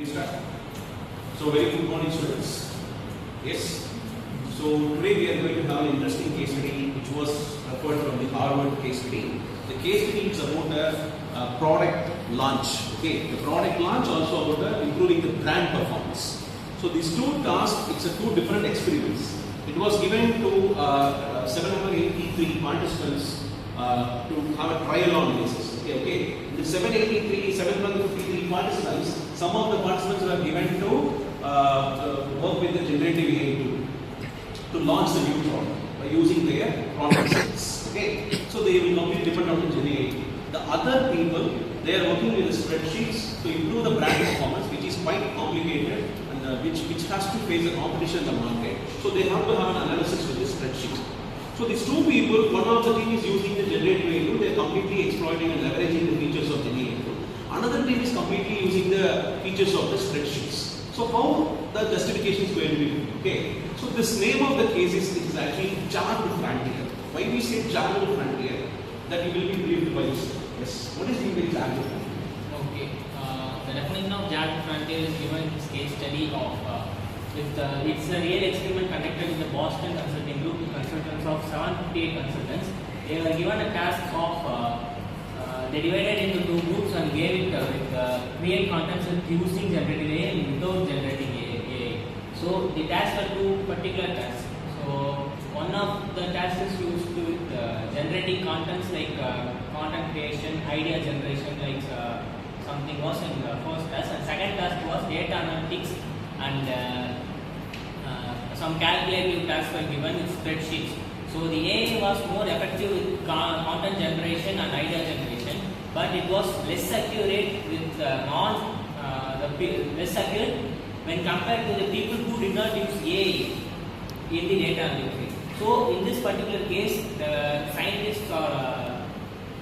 Start. So very good morning, students. Yes. So today we are going to have an interesting case study which was referred from the Harvard case study. The case study is about a product launch. Okay, the product launch also about improving the brand performance. So these two tasks, it's two different experiments. It was given to 783 participants to have a trial on basis. Okay. The 753 participants, some of the participants were given to work with the generative AI to launch the new product by using their product skills. Okay, so they will completely depend on the Gen AI. The other people, they are working with the spreadsheets to improve the brand performance, which is quite complicated and which has to face the competition in the market. So they have to have an analysis with the spreadsheet. So these two people, one of the team is using the generative AI tool, they are completely exploiting and leveraging the features of the AI tool. Another team is completely using the features of the spreadsheets. So how the justification is going to be? Okay. So this name of the case is actually Jagged Frontier. Why we say Jagged Frontier? That you will be briefed by this. Yes. What is mean by Jagged Frontier? Okay. The definition of Jagged Frontier is given in this case study of it's a real experiment conducted in the Boston Consulting Group with consultants of 758 consultants. They were given a task of they divided into two groups and gave it create contents using generative AI and without generating AI. So the tasks are two particular tasks. So one of the tasks is used with generating contents like content creation, idea generation, like something was in the first task, and second task was data analytics and some calculative tasks were given in spreadsheets. So the AI was more effective with content generation and idea generation, but it was less accurate with less accurate when compared to the people who did not use AI in the data analytics. So in this particular case, the scientists or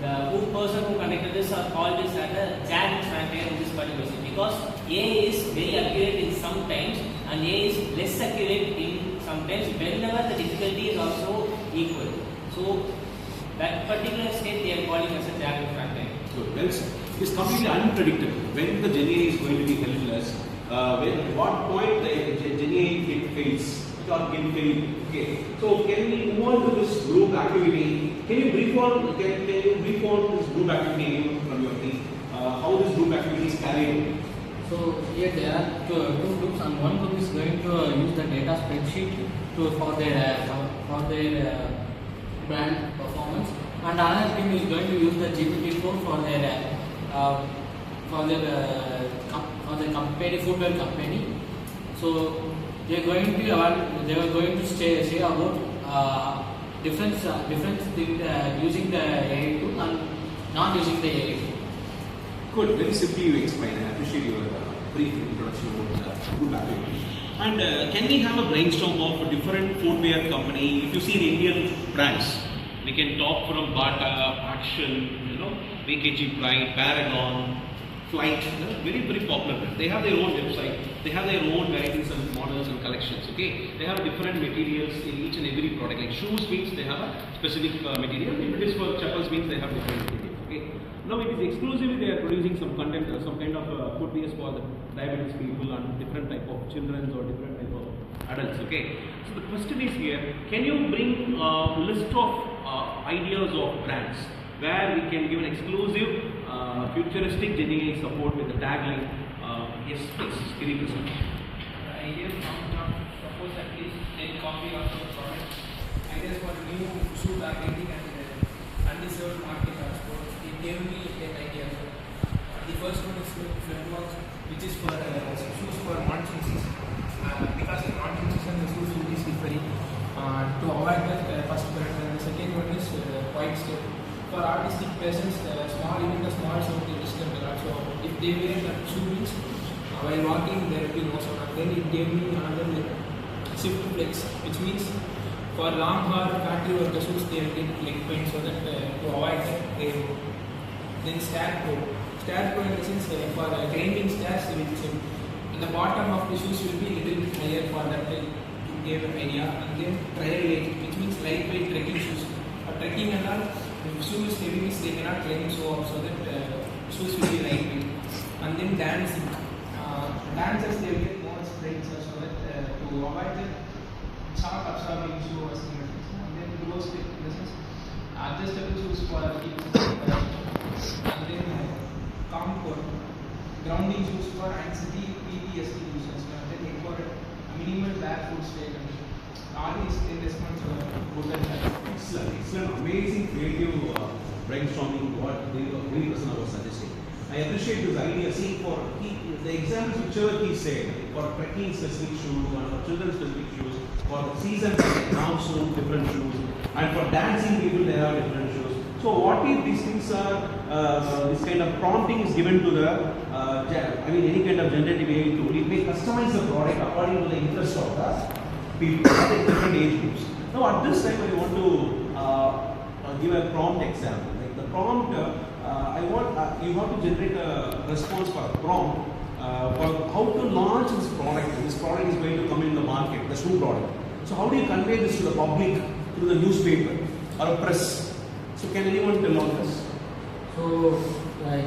the person who conducted this are called this as a Jagged Frontier in this particular case, because AI is very accurate in some times and AI is less accurate in sometimes whenever the difficulty is also equal. So that particular state they are calling as a Jagged Frontier. So it's completely unpredictable when the Gen AI is going to be helpless. At what point the Gen AI fails or can fail. Okay. So can we move on to this group activity? Can you brief on this group activity from your team? How this group activity is carried? So here there are two groups, and one group is going to use the data spreadsheet for their brand performance, and another team is going to use the GPT-4 for the company, footwear company. So they were going to say about difference using the AI tool and not using the AI tool. Good. Very simply you explain. I appreciate your brief introduction about the group activity. And can we have a brainstorm of a different footwear company? If you see the Indian brands, we can talk from Bata, Action, VKG Pride, Paragon, Flight, very popular. They have their own website. They have their own varieties and models and collections. Okay, they have different materials in each and every product. Like shoes means they have a specific material. If it is for chappals means they have different materials. Okay. Now it is exclusively they are producing some content, some kind of footwears for the diabetes people and different type of children or different type of adults. Okay. So the question is here: can you bring a list of ideas of brands where we can give an exclusive futuristic Gen AI support with the tagline? Yes, please. Can you present? Ideas from suppose at least 10 copy of the product. Ideas for new shoe packaging and undeserved market transport. It gave me 10 ideas. The first one is flip-flops, which is for shoes for monsoon season. Because in monsoon season the shoes will be slippery. To avoid that, first brand. And the second one is white step. For artistic persons, even the small sound is disturbed a lot. So if they wear that shoe means while walking there will be no sound. Then it gave me another shift flex, which means for long haul factory worker shoes they will get leg pain, so that to avoid that they then stair pro in the sense for grinding stairs, which in the bottom of the shoes will be little bit higher for that to give an idea. And then trial weight, which means lightweight trekking shoes. For trekking and all, if shoe is heavy means they cannot climb so that shoes will be lightweight. And then dancing. dancers they will get more sprints so that to avoid the shock absorbing shoe or something. And then glow stick, this is adjustable shoes for people. And then calm code, grounding shoes for anxiety, PTSD users. And then for minimal barefoot state. All these in response to good and bad. Excellent, amazing creative brainstorming what the person was suggesting. I appreciate this idea. See, for the examples whichever he said, for trekking specific shoes, and for children specific shoes, for the season now soon different shoes, and for dancing people they have different shoes. So what if these things are, this kind of prompting is given to the, any kind of generative AI tool, it may customize the product according to the interest of the people at different age groups. Now at this time I want to give a prompt example. Like the prompt, I want you have to generate a response for a prompt for how to launch this product. This product is going to come in the market, the shoe product. So how do you convey this to the public through the newspaper or a press? So can anyone tell on this? So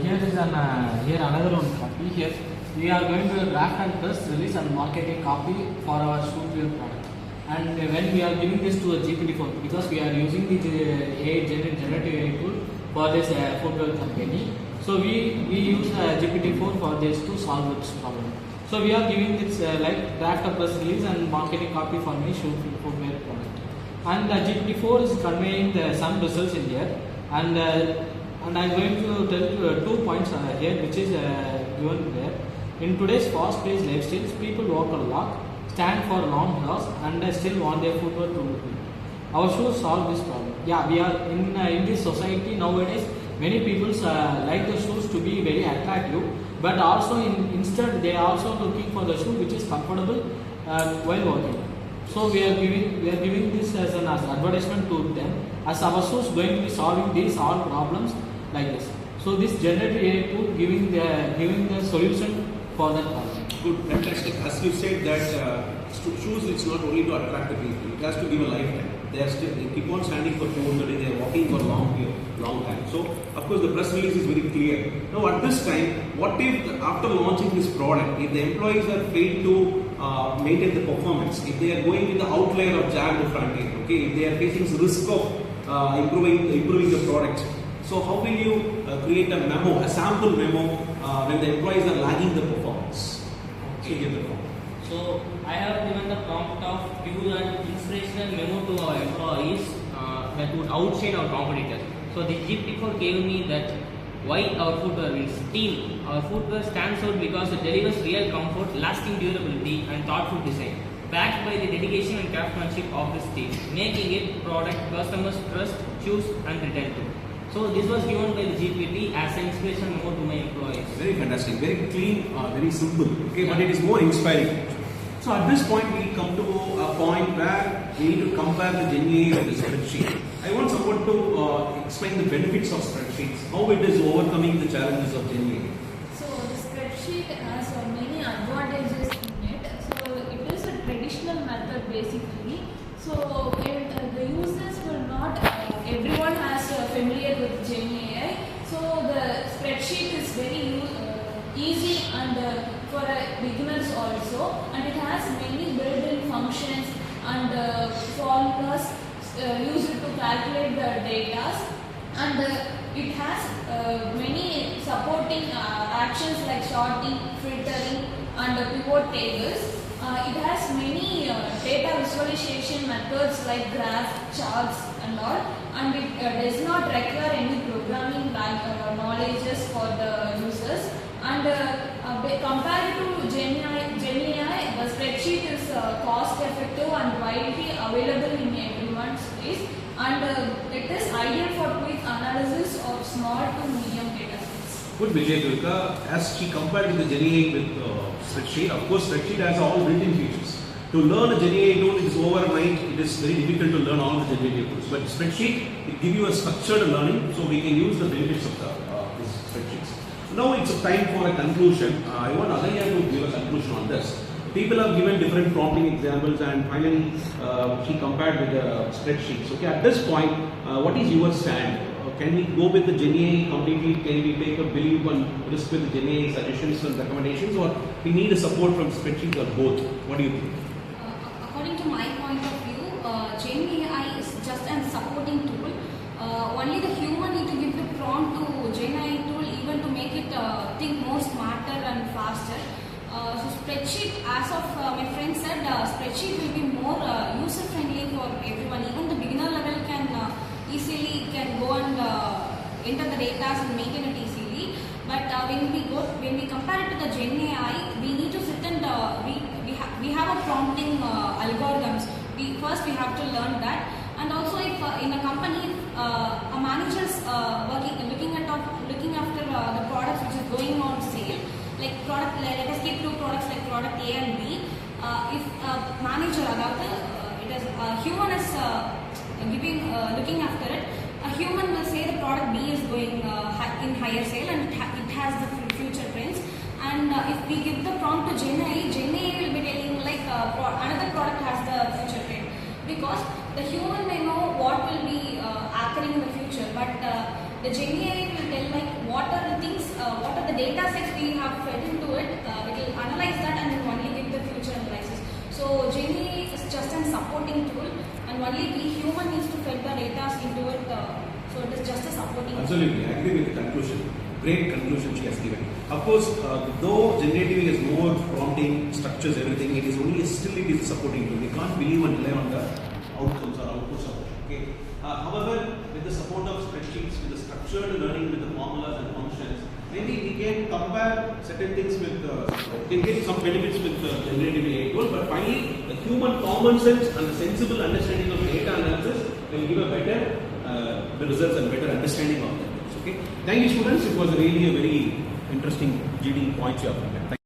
here is here another one copy. Here we are going to draft and press release and marketing copy for our shoe product. And when we are giving this to a GPT-4, because we are using the generative AI tool for this footwear company, so we use GPT-4 for this to solve this problem. So we are giving this like draft a press release and marketing copy for my footwear product. And GPT-4 is conveying some results in here, and I'm going to tell you 2 points here, which is given there. In today's fast-paced lifestyles, people walk a lot, stand for long hours, and still want their footwear to look good. Our shoes solve this problem. Yeah, we are in this society nowadays. Many people like the shoes to be very attractive, but also instead they are also looking for the shoe which is comfortable while walking. So we are giving this as an advertisement to them, as our shoes going to be solving these all problems like this. So this generative AI tool giving the solution for that problem. Good, fantastic. As you said that shoes, it's not only to attract the people, it has to give a lifetime. They keep on standing for 200 days, they are walking for long time. So, of course, the press release is very clear. Now, at this time, what if after launching this product, if the employees are failed to maintain the performance, if they are going with the outlier of Jagged Frontier, okay, if they are facing risk of improving the product, so how will you create a memo, a sample memo when the employees are lagging the performance? Okay. So I have given the prompt of give an inspirational memo to our employees that would outshine our competitors. So the GPT-4 gave me that why our footwear will steam. Our footwear stands out because it delivers real comfort, lasting durability, and thoughtful design, backed by the dedication and craftsmanship of this team, making it product customers trust, choose, and return to. So this was given by the GPT as an inspiration memo to my employees. Very fantastic, very clean, very simple. Okay, but it is more inspiring. So at this point, we come to a point where we need to compare the GenAI with the spreadsheet. I want someone to explain the benefits of spreadsheets, how it is overcoming the challenges of GenAI. So the spreadsheet has many advantages in it. So it is a traditional method basically. So when the users will not, everyone has familiar with GenAI. So the spreadsheet is very easy and for beginners also, and it has many built-in functions and formulas used to calculate the data, and it has many supporting actions like sorting, filtering, and pivot tables. It has many data visualization methods like graphs, charts, and all, and it does not require any programming knowledges for the users. And compared to GenAI, the spreadsheet is cost effective and widely available in everyone's space, and it is ideal for quick analysis of small to medium data sets. Good, Vijay, as she compared with the GenAI with spreadsheet, of course spreadsheet has all built-in features. To learn a GenAI tool is overnight, it is very difficult to learn all the GenAI tools, but spreadsheet, it gives you a structured learning, so we can use the benefits of these spreadsheets. Now it's time for a conclusion. I want Adanya to give a conclusion on this. People have given different prompting examples, and finally she compared with the spreadsheets. Okay, at this point, what is your stand? can we go with the Gen AI completely? Can we take a believe and risk with the Gen AI suggestions and recommendations, or we need a support from spreadsheets or both? What do you think? According to my point of view, Gen AI is just a supporting tool. Only the human need to give the prompt to Gen AI tool even to make it think more smarter and faster. So spreadsheet, as of my friend said, spreadsheet will be more user friendly for everyone. Even the beginner level can easily go and enter the data and maintain it easily. But when we compare it to the Gen AI, we need to sit and we have a prompting algorithms. First we have to learn that, and also if in a company a manager is looking after the products which is going on sale, like product, let us keep two products like product A and B. If a manager it is human is looking after it, a human will say the product B is going in higher sale and it has the future trends. And if we give the prompt to Gen AI will be telling like another product has the future trend, because the human may know what will be happening in the future, but the Gen AI will tell like what are the things, what are the data sets we have fed into it. It will analyze that and will only give the future analysis. So Gen AI is just a supporting tool, and only we human needs to feed the data into it. So it is just a supporting Absolutely, I agree with the conclusion. Great conclusion she has given. Of course, though generative is more prompting, structures, everything, it is only still it is a supporting tool. We can't believe and rely on the outcomes or outputs of it. Okay. However, with the support of spreadsheets, with the structured learning, with the formulas and functions, maybe we can compare certain things with, can get some benefits with the generative AI tool, but finally, the human common sense and the sensible understanding of data analysis will give a better results and better understanding of them. Okay. Thank you, students. It was really a very interesting leading point you have.